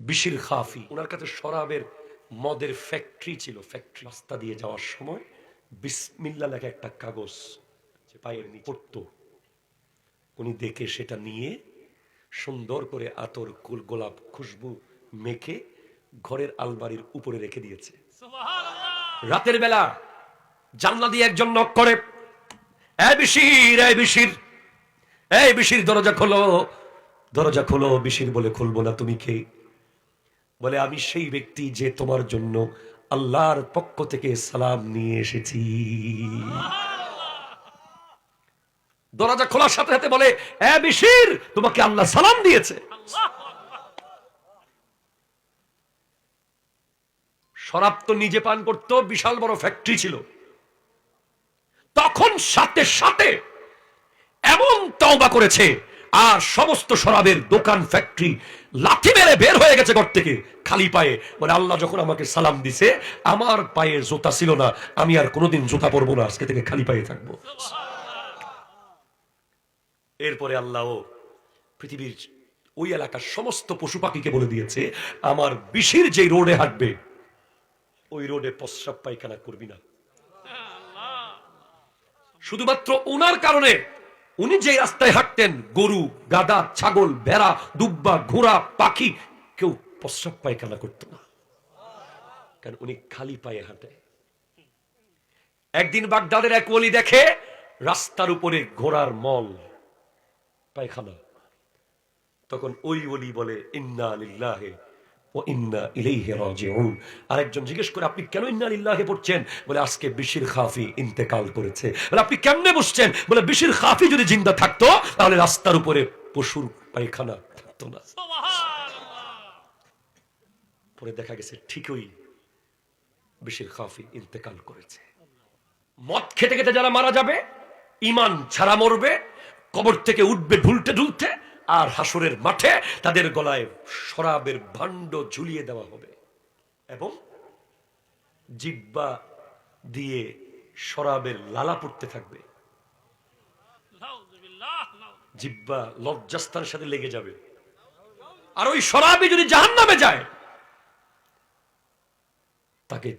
বিশির খাফি, ওনার কাছে শরাবের মদের ফ্যাক্টরি ছিল। ফ্যাক্টরি রাস্তা দিয়ে যাওয়ার সময় বিসমিল্লাহ লেখা একটা কাগজ পায়ের নিচে পড়তো। উনি দেখে সেটা নিয়ে সুন্দর করে আতর, কুল, গোলাপ, খুশবু মেখে ঘরের আলমারির উপরে রেখে দিয়েছে। রাতের বেলা জানলা দিয়ে একজন নক করে, এই বিশির, এই বিশির, এই বিশির, দরজা খোলো, দরজা খোলো। বিশির বলে, খুলবো না। তুমি কে? বলে, আমি সেই ব্যক্তি যে তোমার জন্য আল্লাহর পক্ষ থেকে সালাম নিয়ে এসেছি। দরজা খোলার সাথে সাথে বলে, এ বিশির, তোমাকে আল্লাহ সালাম দিয়েছে। শরাব তো নিজে পান করতো, বিশাল বড় ফ্যাক্টরি ছিল। তখন সাথে সাথে এমন তওবা করেছে, আর সমস্ত শরাবের দোকান, ফ্যাক্টরি লাথি মেরে বের হয়ে গেছে ঘর থেকে খালি পায়ে। বলে, আল্লাহ যখন আমাকে সালাম দিছে, আমার পায়ে জুতা ছিল না, আমি আর কোনোদিন জুতা পরবো না, আজকে থেকে খালি পায়ে থাকবো। এরপরে আল্লাহ পৃথিবীর ওই এলাকার সমস্ত পশু পাখিকে বলে দিয়েছে, আমার বিশির যে রোডে হাঁটবে, ওই রোডে প্রস্রাব পায়খানা করবি না। শুধুমাত্র ওনার কারণে উনি যে রাস্তায় হাঁটতেন, গরু, গাধা, ছাগল, ভেড়া, দুব্বা, ঘোড়া, পাখি কেউ প্রস্রাব পায়খানা করত না, কারণ উনি খালি পায়ে হাঁটে। একদিন বাগদাদের এক ওলি দেখে রাস্তার উপরে ঘোড়ার মল, পায়খানা। তখন ওই ওলি বলে, ইন্না লিল্লাহি ওয়া ইন্না ইলাইহি রাজিউন। আরেকজন জিজ্ঞেস করে, আপনি কেন ইন্না লিল্লাহি পড়ছেন? বলে, আজকে বিশির খাফি ইন্তেকাল করেছে। বলে, আপনি কেমনে বুঝছেন? বলে, বিশির খাফি যদি জিন্দা থাকতো তাহলে রাস্তার উপরে পশুর পায়খানা থাকতো না। পরে দেখা গেছে ঠিকই বিশির খাফি ইন্তেকাল করেছে। মদ খেতে খেতে যারা মারা যাবে, ঈমান ছাড়া মরবে, কবর থেকে উঠবে ঢুলতে ঢুলতে, আর হাসরের মাঠে তাদের গলায় শরাবের ভাণ্ড ঝুলিয়ে দেওয়া হবে, এবং জিহ্বা দিয়ে শরাবের লালা পড়তে থাকবে। জিহ্বা লজ্জাস্থানের সাথে লেগে যাবে। আর ওই শরাবি যদি জাহান্নামে যায়, তাকে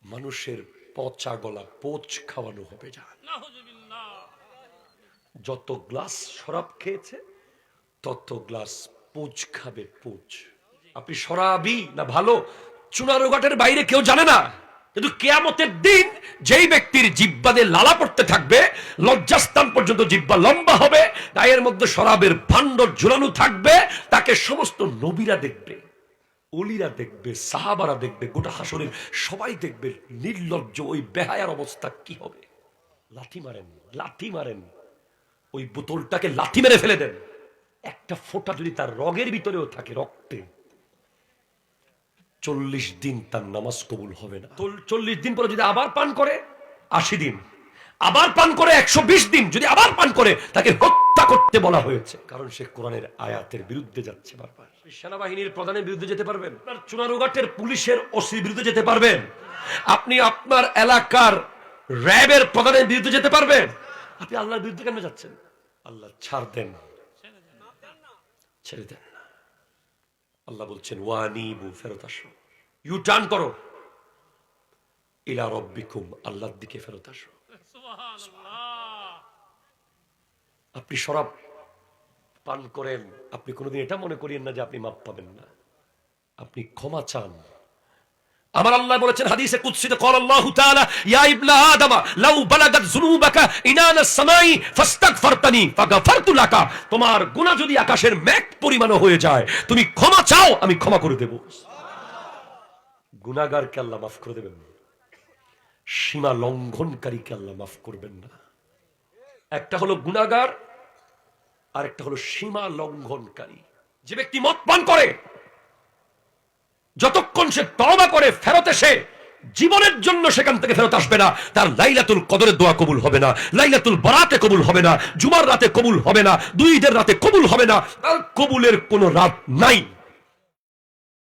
মানুষের পচা গলা পোচ খাওয়ানো হবে। যত গ্লাস শরাব খেয়েছে তত গ্লাস পোচ খাবে, পোচ। আপনি শরাবি না ভালো, চুনারুঘাটের বাইরে কেউ জানে না, কিন্তু কিয়ামতের দিন যেই ব্যক্তির জিহ্বা দিয়ে লালা পড়তে থাকবে, লজ্জাস্থান পর্যন্ত জিহ্বা লম্বা হবে, গায়ের মধ্যে শরাবের ভাণ্ড ঝুলানো থাকবে, তাকে সমস্ত নবীরা দেখবে, ওলিরা দেখবে, সাহাবারা দেখবে, গোটা হাসরের সবাই দেখবে। নির্লজ্জ ওই বেহায়ার অবস্থা কি হবে? লাঠি মারেন, লাঠি মারেন, ওই বোতলটাকে লাঠি মেরে ফেলে দেন। একটা ফোঁটা যদি তার রগের ভিতরেও থাকে, রক্তে, 40 দিন তার নামাজ কবুল হবে না। 40 দিন পরে যদি আবার পান করে, 80 দিন, আবার পান করে 120 দিন, যদি আবার পান করে, তাকে হত্যা করতে বলা হয়েছে, কারণ সে কোরআনের আয়াতের বিরুদ্ধে যাচ্ছে। বারবার সেনাবাহিনীর প্রধানের বিরুদ্ধে যেতে পারবেন, চুনারুঘাটের পুলিশের ওসির বিরুদ্ধে যেতে পারবেন, আপনি আপনার এলাকার র্যাবের প্রধানের বিরুদ্ধে যেতে পারবেন। আপনি আল্লাহর বিরুদ্ধে কেন যাচ্ছেন? আল্লাহ ছাড় দেন, ছেড়ে দেন না। আল্লাহ বলছেন, ওয়ানিবু, ফেরত আসো, ইউ টার্ন করো, ইলা রাব্বিকুম, আল্লাহর দিকে ফেরত আসো। আপনি শরাব পান করেন, আপনি কোনোদিন এটা মনে করিয়েন না যে আপনি মাপ পাবেন না। আপনি ক্ষমা চান। আমার আল্লাহ বলেছেন হাদিসে কুদসিতে, ক্বাল আল্লাহু তাআলা, ইয়া ইবনা আদম লাউ বালাগাত যুনুবাকা ইনানাস সামাই ফাস্তাগফারতানি ফাগফারতু লাকা। তোমার গুনাহ যদি আকাশের মেঘ পরিমাণ হয়ে যায়, তুমি ক্ষমা চাও, আমি ক্ষমা করে দেব। গুনাহগারকে আল্লাহ মাফ করে দেবেন, সীমা লঙ্ঘনকারীকে আল্লাহ মাফ করবেন না। একটা হলো গুনাহগার, আর একটা হলো সীমা লঙ্ঘনকারী। যে ব্যক্তি মদ পান করে, যতক্ষণ সে তওবা করে ফেরত এসে জীবনের জন্য সেখান থেকে ফেরত আসবে না, তার লাইলাতুল কদরের দোয়া কবুল হবে না, লাইলাতুল বারাতে কবুল হবে না, জুমার রাতে কবুল হবে না, দুই ঈদের রাতে কবুল হবে না, তার কবুলের কোনো রাত নাই।